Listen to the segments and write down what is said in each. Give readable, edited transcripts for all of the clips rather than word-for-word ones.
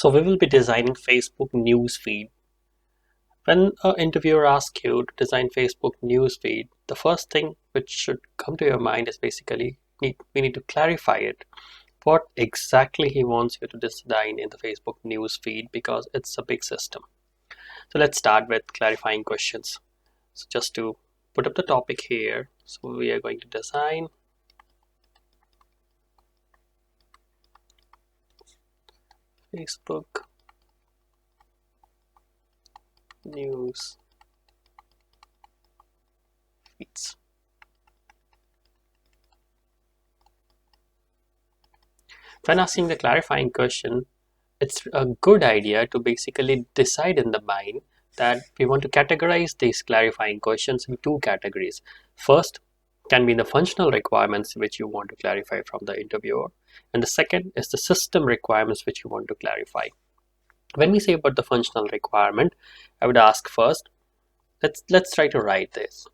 So we will be designing Facebook news feed. When an interviewer asks you to design Facebook news feed, the first thing which should come to your mind is basically we need to clarify it. What exactly he wants you to design in the Facebook news feed, because it's a big system. So let's start with clarifying questions. So just to put up the topic here, so we are going to design Facebook news feeds. When asking the clarifying question, it's a good idea to basically decide in the mind that we want to categorize these clarifying questions in two categories. First can be the functional requirements which you want to clarify from the interviewer, and the second is the system requirements which you want to clarify. When we say about the functional requirement, I would ask first, let's try to write this.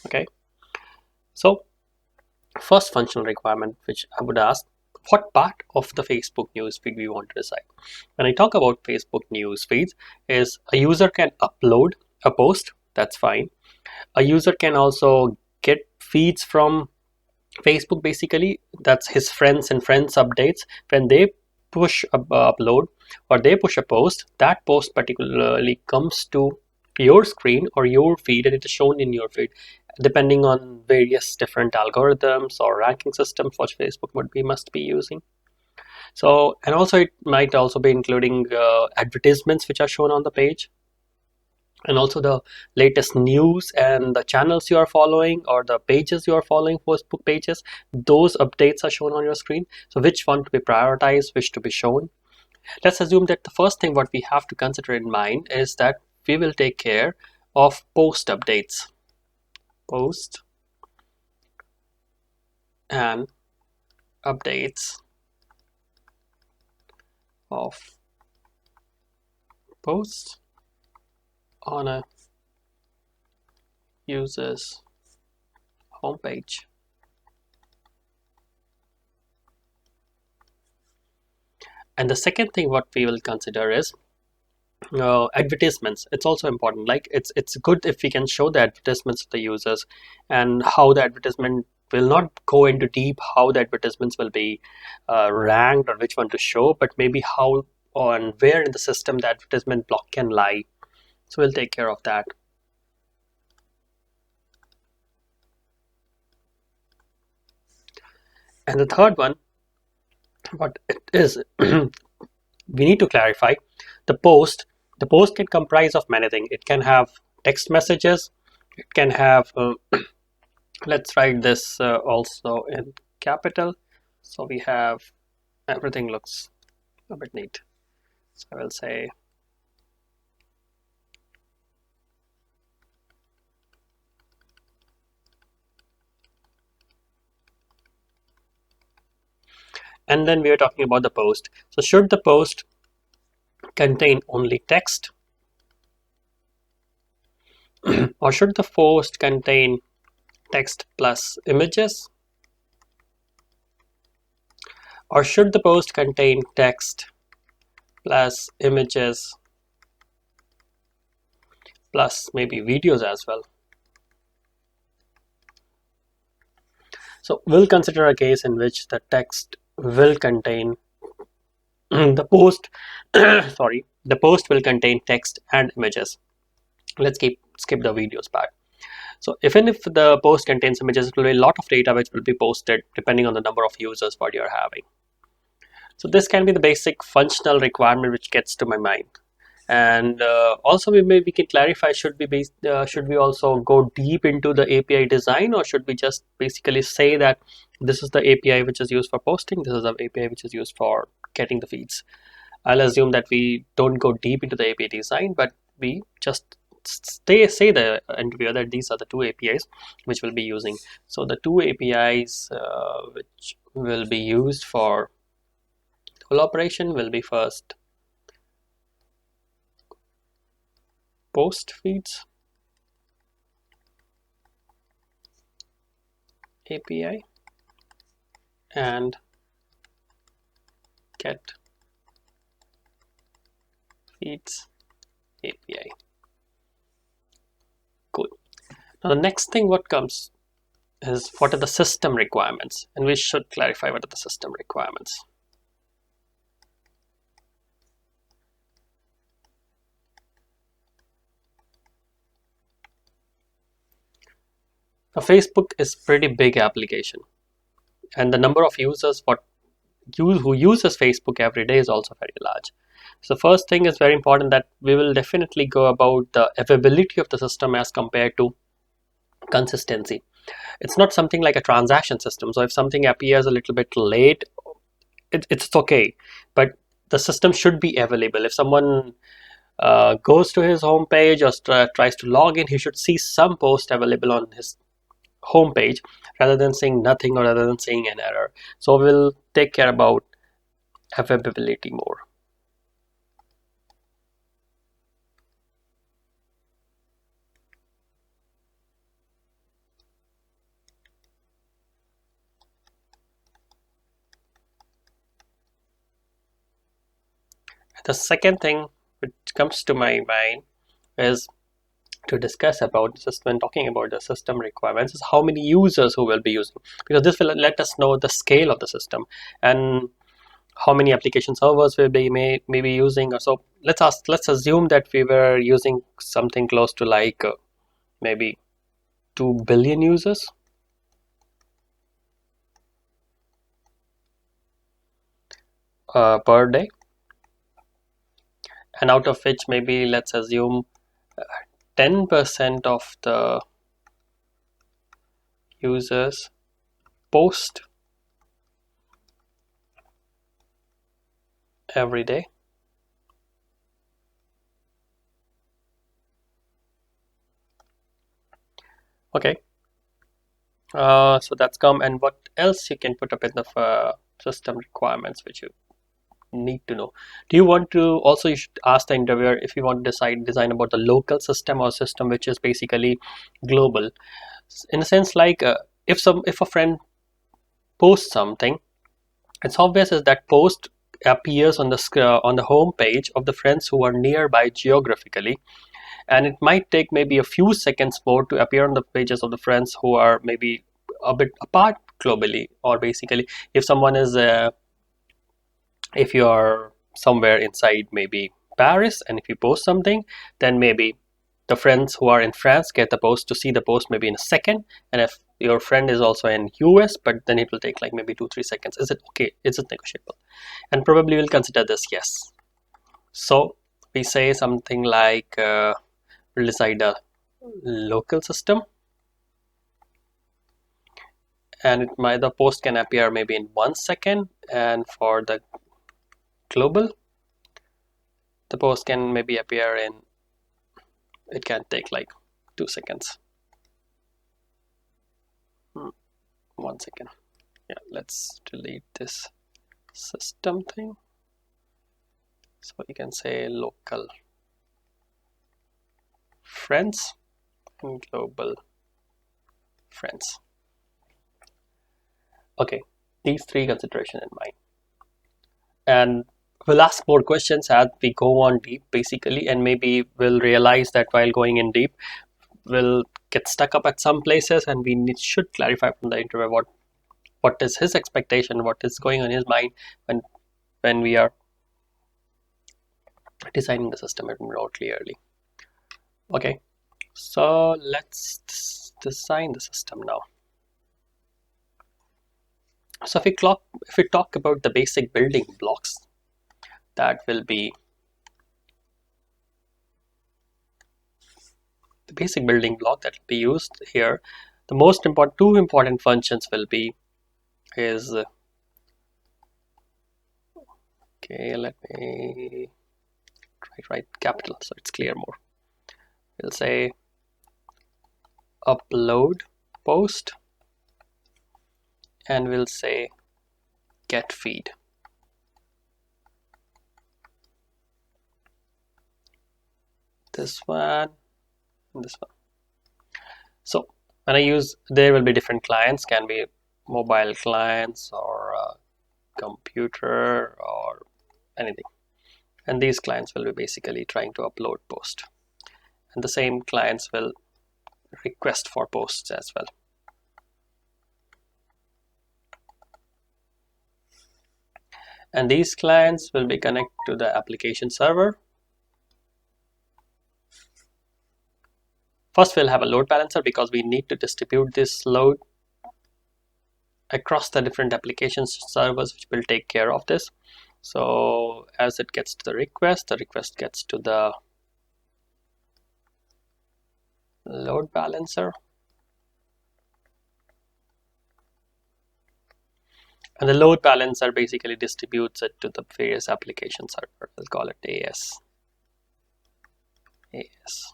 Okay, so first functional requirement which I would ask, what part of the Facebook newsfeed we want to decide. When I talk about Facebook newsfeeds, is a user can upload a post, that's fine. A user can also get feeds from Facebook, basically that's his friends and friends updates. When they push a upload or they push a post, that post particularly comes to your screen or your feed, and it is shown in your feed depending on various different algorithms or ranking systems which Facebook must be using. So, and also it might also be including advertisements which are shown on the page, and also the latest news and the channels you are following or the pages you are following, Facebook pages, those updates are shown on your screen. So which one to be prioritized, which to be shown. Let's assume that the first thing what we have to consider in mind is that we will take care of post updates. Post and updates of posts on a user's homepage. And the second thing what we will consider is advertisements. It's also important, like it's good if we can show the advertisements to the users, and how the advertisement will not go into deep how the advertisements will be ranked or which one to show, but maybe how and where in the system the advertisement block can lie. So we'll take care of that. And the third one, what it is, we need to clarify the post. The post can comprise of many things. It can have text messages, it can have let's write this also in capital, so we have everything looks a bit neat. So I will say and then we are talking about the post. So should the post contain only text, or should the post contain text plus images, or should the post contain text plus images plus maybe videos as well. So we'll consider a case in which the text will contain the post sorry, the post will contain text and images. Let's skip the videos part. So even if the post contains images, it will be a lot of data which will be posted depending on the number of users what you're having. So this can be the basic functional requirement which gets to my mind. And also we can clarify, should we also go deep into the API design, or should we just basically say that this is the API which is used for posting, this is the API which is used for getting the feeds. I'll assume that we don't go deep into the API design, but we just say the interviewer that these are the two APIs which we'll be using. So the two APIs which will be used for collaboration will be first post feeds API and get feeds API. Cool. Now the next thing what comes is what are the system requirements, and we should clarify what are the system requirements. Now Facebook is pretty big application, and the number of users who uses Facebook every day is also very large. So first thing is very important that we will definitely go about the availability of the system as compared to consistency. It's not something like a transaction system. So if something appears a little bit late, it's okay, but the system should be available. If someone goes to his home page or tries to log in, he should see some post available on his home page rather than seeing nothing or rather than seeing an error. So we'll take care about availability more. The second thing which comes to my mind is to discuss about this when talking about the system requirements is how many users who will be using, because this will let us know the scale of the system and how many application servers will be maybe using. So let's assume that we were using something close to like maybe 2 billion users per day, and out of which maybe let's assume 10% of the users post every day. Okay, so that's come. And what else you can put up in the system requirements which you need to know? Do you want to also, you should ask the interviewer if you want to design about the local system or system which is basically global, in a sense like if a friend posts something, it's obvious as that post appears on the home page of the friends who are nearby geographically, and it might take maybe a few seconds more to appear on the pages of the friends who are maybe a bit apart globally. Or basically if someone is if you are somewhere inside maybe Paris, and if you post something, then maybe the friends who are in France get the post to see the post maybe in a second. And if your friend is also in US, but then it will take like maybe 2-3 seconds. Is it okay? Is it negotiable? And probably we'll consider this yes. So we say something like we'll decide a local system, and the post can appear maybe in 1 second, and for the global, the post can maybe appear in, it can take like 2 seconds. 1 second. Yeah, let's delete this system thing. So you can say local friends and global friends. Okay, these three considerations in mind. And we'll ask more questions as we go on deep basically, and maybe we'll realize that while going in deep, we'll get stuck up at some places, and should clarify from the interviewer what is his expectation, what is going on in his mind when we are designing the system more clearly. Okay, so let's design the system now. So if we talk about the basic building blocks, that will be the basic building block that will be used here. The most important two important functions will be is okay, let me write capital so it's clear more. We'll say upload post, and we'll say get feed. This this one, and this one. So when I use, there will be different clients, can be mobile clients or computer or anything. And these clients will be basically trying to upload post. And the same clients will request for posts as well. And these clients will be connected to the application server. First, we'll have a load balancer because we need to distribute this load across the different application servers, which will take care of this. So as it gets to the request gets to the load balancer. And the load balancer basically distributes it to the various application server. We'll call it AS. AS.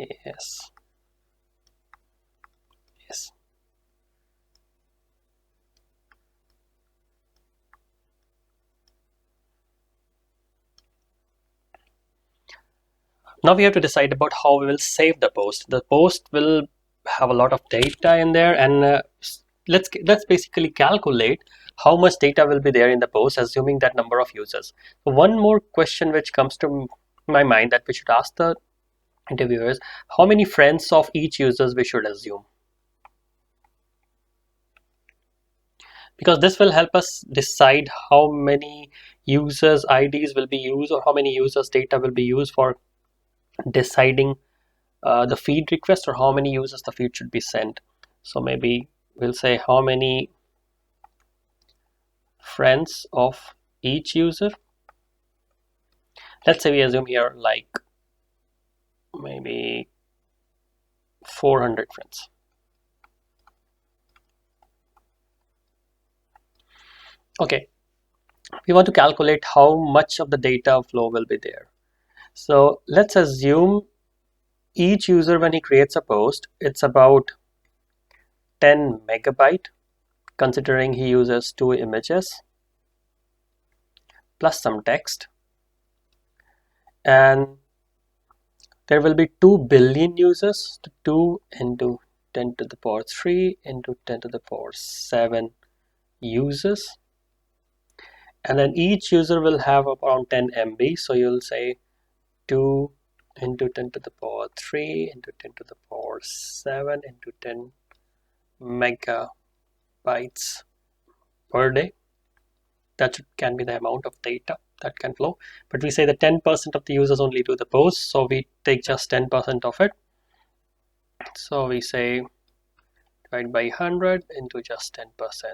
AS. Yes. Now we have to decide about how we will save the post. The post will have a lot of data in there, and let's basically calculate how much data will be there in the post, assuming that number of users. So one more question which comes to my mind that we should ask the interviewers: how many friends of each users we should assume? Because this will help us decide how many users IDs will be used, or how many users data will be used for deciding the feed request, or how many users the feed should be sent. So maybe we'll say how many friends of each user. Let's say we assume here like maybe 400 friends. Okay, we want to calculate how much of the data flow will be there. So let's assume each user, when he creates a post, it's about 10 megabyte, considering he uses 2 images plus some text, and there will be 2 billion users. 2 into 10 to the power 3 into 10 to the power 7 users, and then each user will have around 10 MB. So you'll say 2 into 10 to the power 3 into 10 to the power 7 into 10 megabytes per day. That can be the amount of data that can flow. But we say that 10% of the users only do the post, so we take just 10% of it. So we say divide by 100 into just 10%.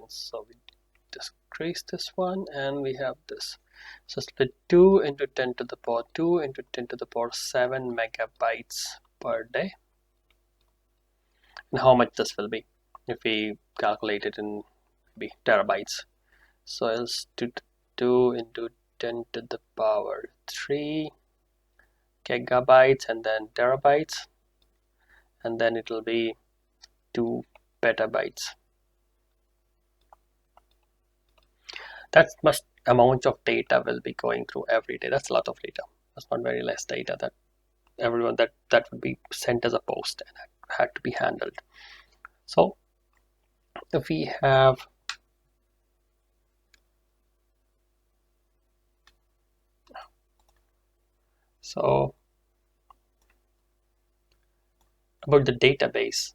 So we decrease this one, and we have this. So split 2 into 10 to the power 2 into 10 to the power 7 megabytes per day. And how much this will be if we calculate it in maybe terabytes. So it's 2 into 10 to the power 3 gigabytes, and then terabytes, and then it will be 2 petabytes. That's much amount of data will be going through every day. That's a lot of data. That's not very less data that everyone that would be sent as a post and had to be handled. So if we have about the database,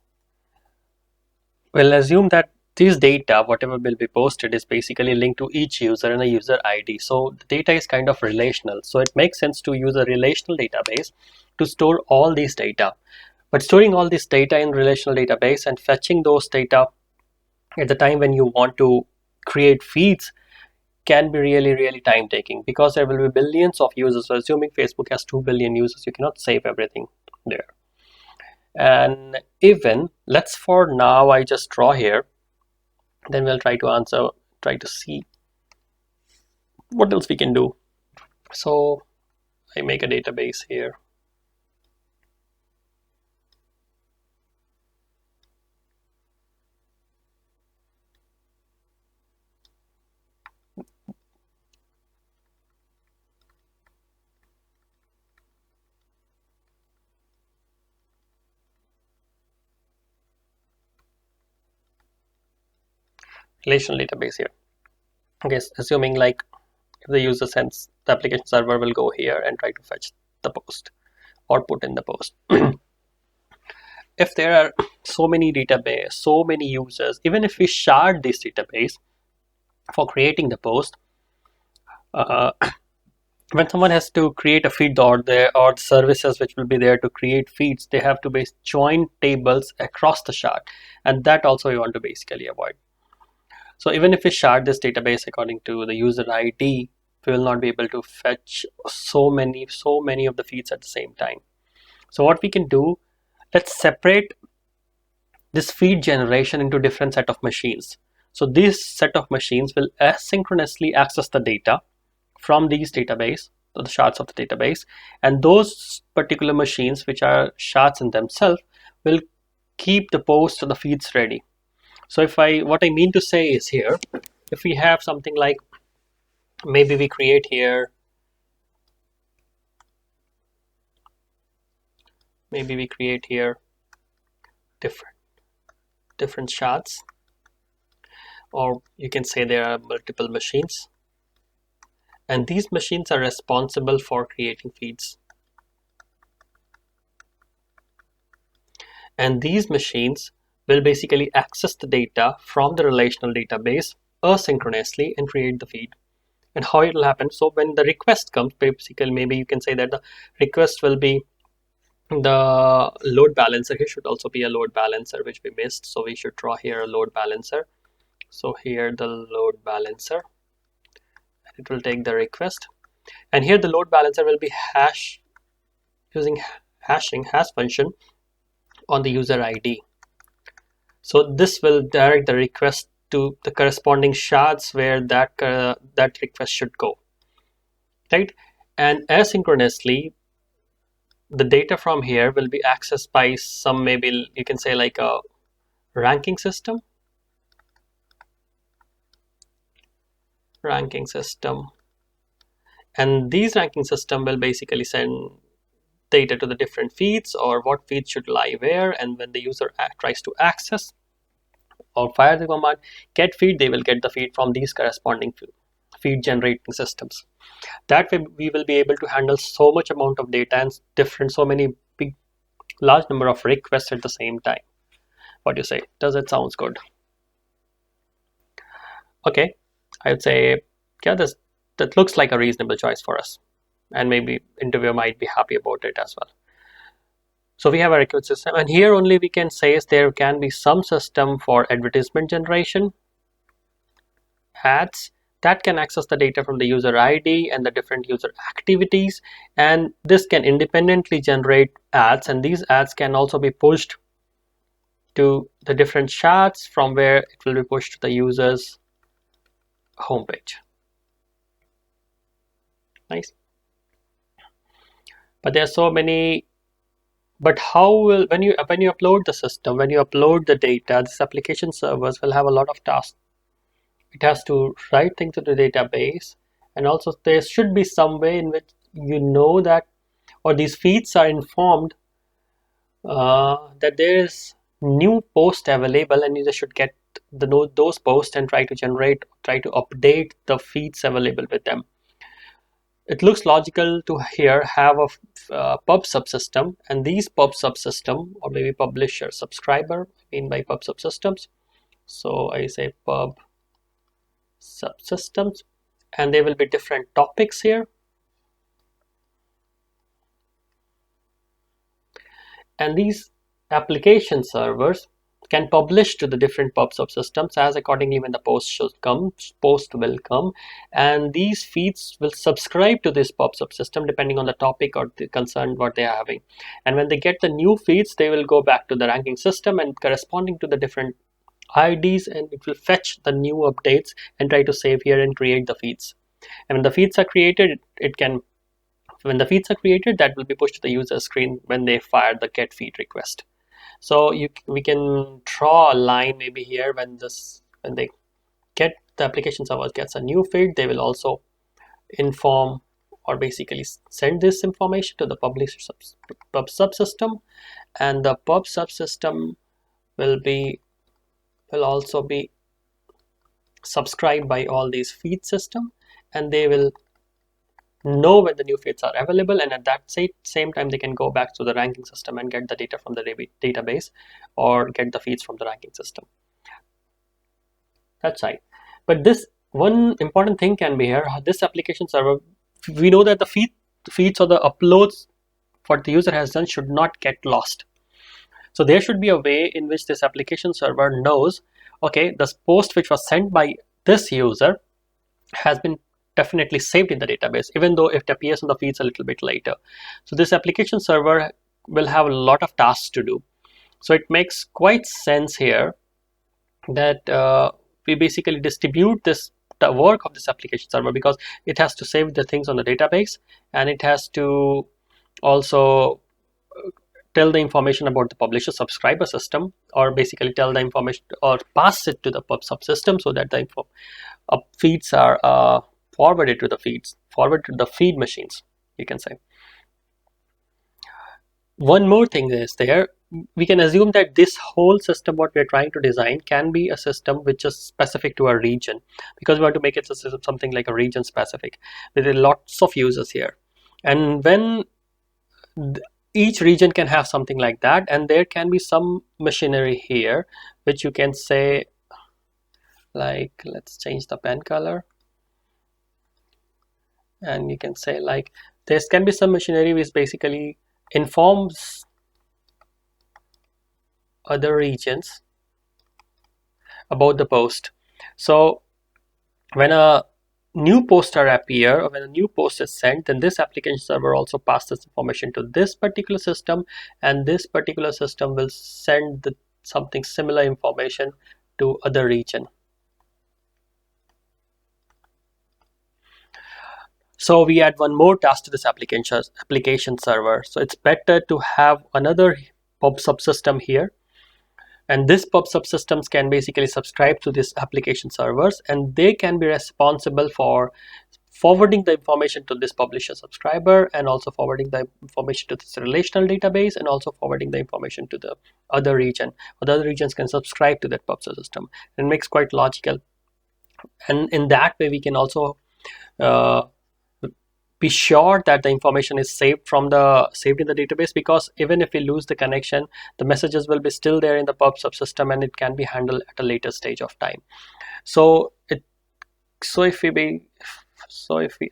we'll assume that this data, whatever will be posted, is basically linked to each user and a user ID. So the data is kind of relational. So it makes sense to use a relational database to store all these data. But storing all this data in relational database and fetching those data at the time when you want to create feeds can be really time taking, because there will be billions of users. So assuming Facebook has 2 billion users, you cannot save everything there. And even let's, for now, I just draw here, then we'll try to see what else we can do. So I make a database here. relational database here. Okay, assuming like if the user sends, the application server will go here and try to fetch the post or put in the post. If there are so many database, so many users, even if we shard this database for creating the post, uh, when someone has to create a feed, or the services which will be there to create feeds, they have to base join tables across the shard, and that also we want to basically avoid. So even if we shard this database according to the user ID, we will not be able to fetch so many of the feeds at the same time. So what we can do, let's separate this feed generation into different set of machines. So this set of machines will asynchronously access the data from these database, the shards of the database, and those particular machines which are shards in themselves will keep the posts or the feeds ready. So what I mean to say is here, if we have something like, maybe we create here, different shards, or you can say there are multiple machines, and these machines are responsible for creating feeds. And these machines will basically access the data from the relational database asynchronously and create the feed. And how it will happen, so when the request comes, basically maybe you can say that the request will be the load balancer. Here should also be a load balancer, which we missed, so we should draw here a load balancer. So here the load balancer, it will take the request, and here the load balancer will be using hash function on the user ID. So this will direct the request to the corresponding shards where that request should go, right? And asynchronously, the data from here will be accessed by some, maybe you can say like a ranking system, and these ranking system will basically send data to the different feeds, or what feeds should lie where, and when the user tries to access or fire the command get feed, they will get the feed from these corresponding feed generating systems. That way we will be able to handle so much amount of data and so many big large number of requests at the same time. What do you say? Does it sounds good? Okay, I would say, yeah, that looks like a reasonable choice for us, and maybe interviewer might be happy about it as well. So we have a record system, and here only we can say is there can be some system for advertisement generation, ads, that can access the data from the user ID and the different user activities, and this can independently generate ads, and these ads can also be pushed to the different charts from where it will be pushed to the user's homepage. Nice. But there are so many. But how will, when you upload the system, when you upload the data, this application servers will have a lot of tasks. It has to write things to the database, and also there should be some way in which you know that, or these feeds are informed that there is new post available, and you should get those posts and try to update the feeds available with them. It looks logical to here have a pub subsystem, and these pub subsystem, or maybe publisher subscriber, I mean by pub subsystems. So I say pub subsystems, and there will be different topics here, and these application servers can publish to the different pub subsystems as accordingly when the post will come, and these feeds will subscribe to this pub subsystem depending on the topic or the concern what they are having. And when they get the new feeds, they will go back to the ranking system and corresponding to the different IDs, and it will fetch the new updates and try to save here and create the feeds. And when the feeds are created, that will be pushed to the user screen when they fire the get feed request. So we can draw a line maybe here when they get the application server gets a new feed, they will also inform or basically send this information to the publisher pub subsystem, and the pub subsystem will also be subscribed by all these feed system, and they will know when the new feeds are available, and at that same time they can go back to the ranking system and get the data from the database or get the feeds from the ranking system. That's right. But this one important thing can be here, this application server, we know that the feeds or the uploads what the user has done should not get lost. So there should be a way in which this application server knows, okay, this post which was sent by this user has been definitely saved in the database, even though it appears on the feeds a little bit later. So this application server will have a lot of tasks to do. So it makes quite sense here that we basically distribute the work of this application server, because it has to save the things on the database, and it has to also tell the information about the publisher subscriber system, or basically tell the information or pass it to the pub subsystem, so that the feeds are forwarded to the feed machines, you can say. One more thing is there, we can assume that this whole system what we're trying to design can be a system which is specific to a region, because we want to make it something like a region specific with lots of users here. And when each region can have something like that, and there can be some machinery here which you can say, like, let's change the pen color, and you can say like there can be some machinery which basically informs other regions about the post. So when a new poster appear, or when a new post is sent, then this application server also passes information to this particular system, and this particular system will send something similar information to other region. So we add one more task to this application server. So it's better to have another pub subsystem here, and this pub subsystems can basically subscribe to this application servers, and they can be responsible for forwarding the information to this publisher subscriber, and also forwarding the information to this relational database, and also forwarding the information to the other region. The other regions can subscribe to that pub system. It makes quite logical, and in that way we can also uh, be sure that the information is saved in the database, because even if we lose the connection, the messages will be still there in the pub subsystem, and it can be handled at a later stage of time. So so if we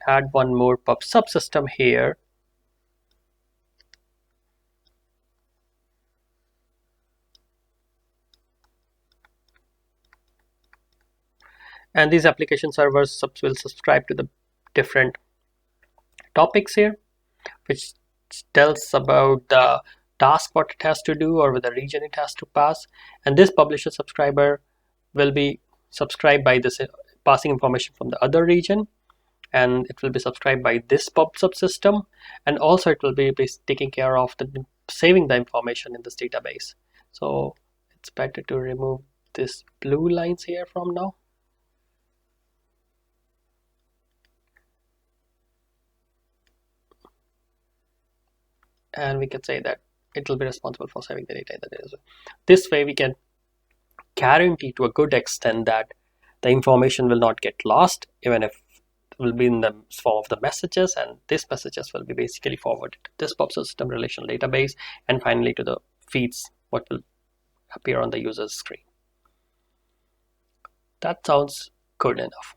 add one more pub subsystem here, and these application servers will subscribe to the different topics here, which tells about the task what it has to do, or with the region it has to pass. And this publisher subscriber will be subscribed by this passing information from the other region, and it will be subscribed by this pub subsystem, and also it will be taking care of the saving the information in this database. So it's better to remove this blue lines here from now. And we can say that it will be responsible for saving the data in the database. This way we can guarantee to a good extent that the information will not get lost, even if it will be in the form of the messages, and these messages will be basically forwarded to this pub system relational database, and finally to the feeds what will appear on the user's screen. That sounds good enough.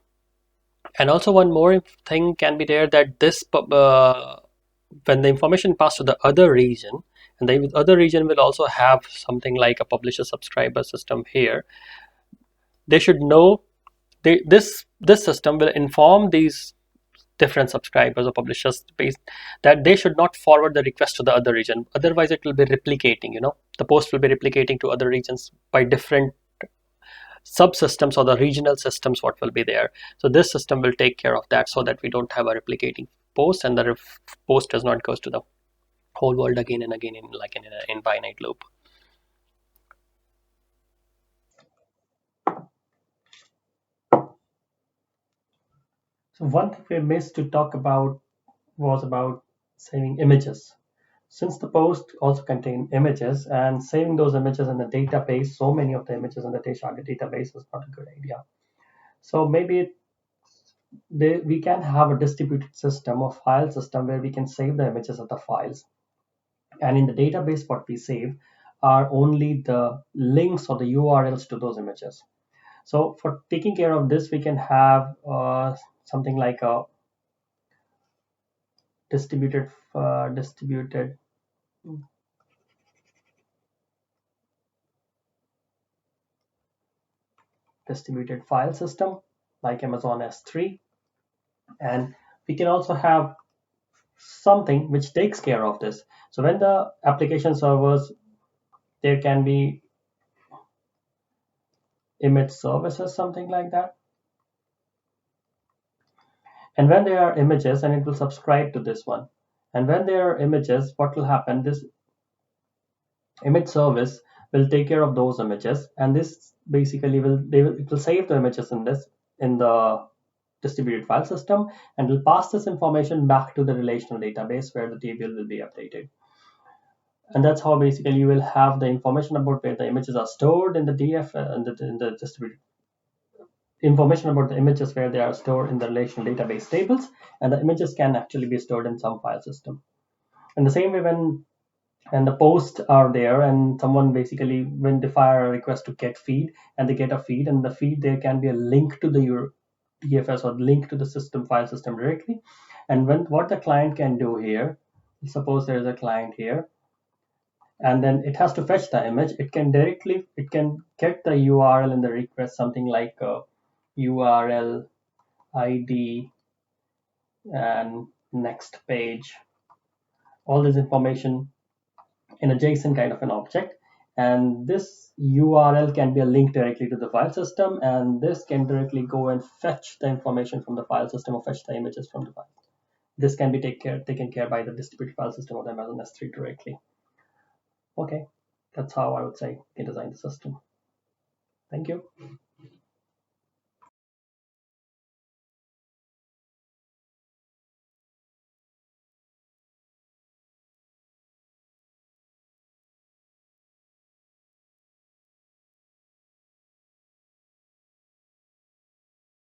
And also one more thing can be there, that this when the information passed to the other region, and the other region will also have something like a publisher subscriber system here, they should know this system will inform these different subscribers or publishers based that they should not forward the request to the other region, otherwise it will be replicating, the post will be replicating to other regions by different subsystems or the regional systems what will be there. So this system will take care of that, so that we don't have a replicating post, and the post does not goes to the whole world again and again in an infinite loop. So one thing we missed to talk about was about saving images. Since the post also contain images, and saving those images in the database, so many of the images in the database is not a good idea. So maybe we can have a distributed system or file system where we can save the images of the files, and in the database what we save are only the links or the URLs to those images. So for taking care of this, we can have something like a distributed distributed file system like Amazon S3, and we can also have something which takes care of this. So when the application servers, there can be image services, something like that. And when there are images, and it will subscribe to this one. And when there are images, what will happen? This image service will take care of those images, and this basically it will save the images in this in the distributed file system, and will pass this information back to the relational database where the table will be updated. And that's how basically you will have the information about where the images are stored in the DF in the distributed information about the images where they are stored in the relational database tables, and the images can actually be stored in some file system. In the same way, when and the posts are there, and someone basically when they fire a request to get feed, and they get a feed, and the feed there can be a link to the your DFS or link to the system file system directly. And when what the client can do here, suppose there is a client here, and then it has to fetch the image, it can get the URL in the request, something like URL ID and next page, all this information in a JSON kind of an object. And this URL can be a link directly to the file system, and this can directly go and fetch the information from the file system or fetch the images from the file. This can be taken care by the distributed file system of the Amazon S3 directly. Okay, that's how I would say you can design the system. Thank you.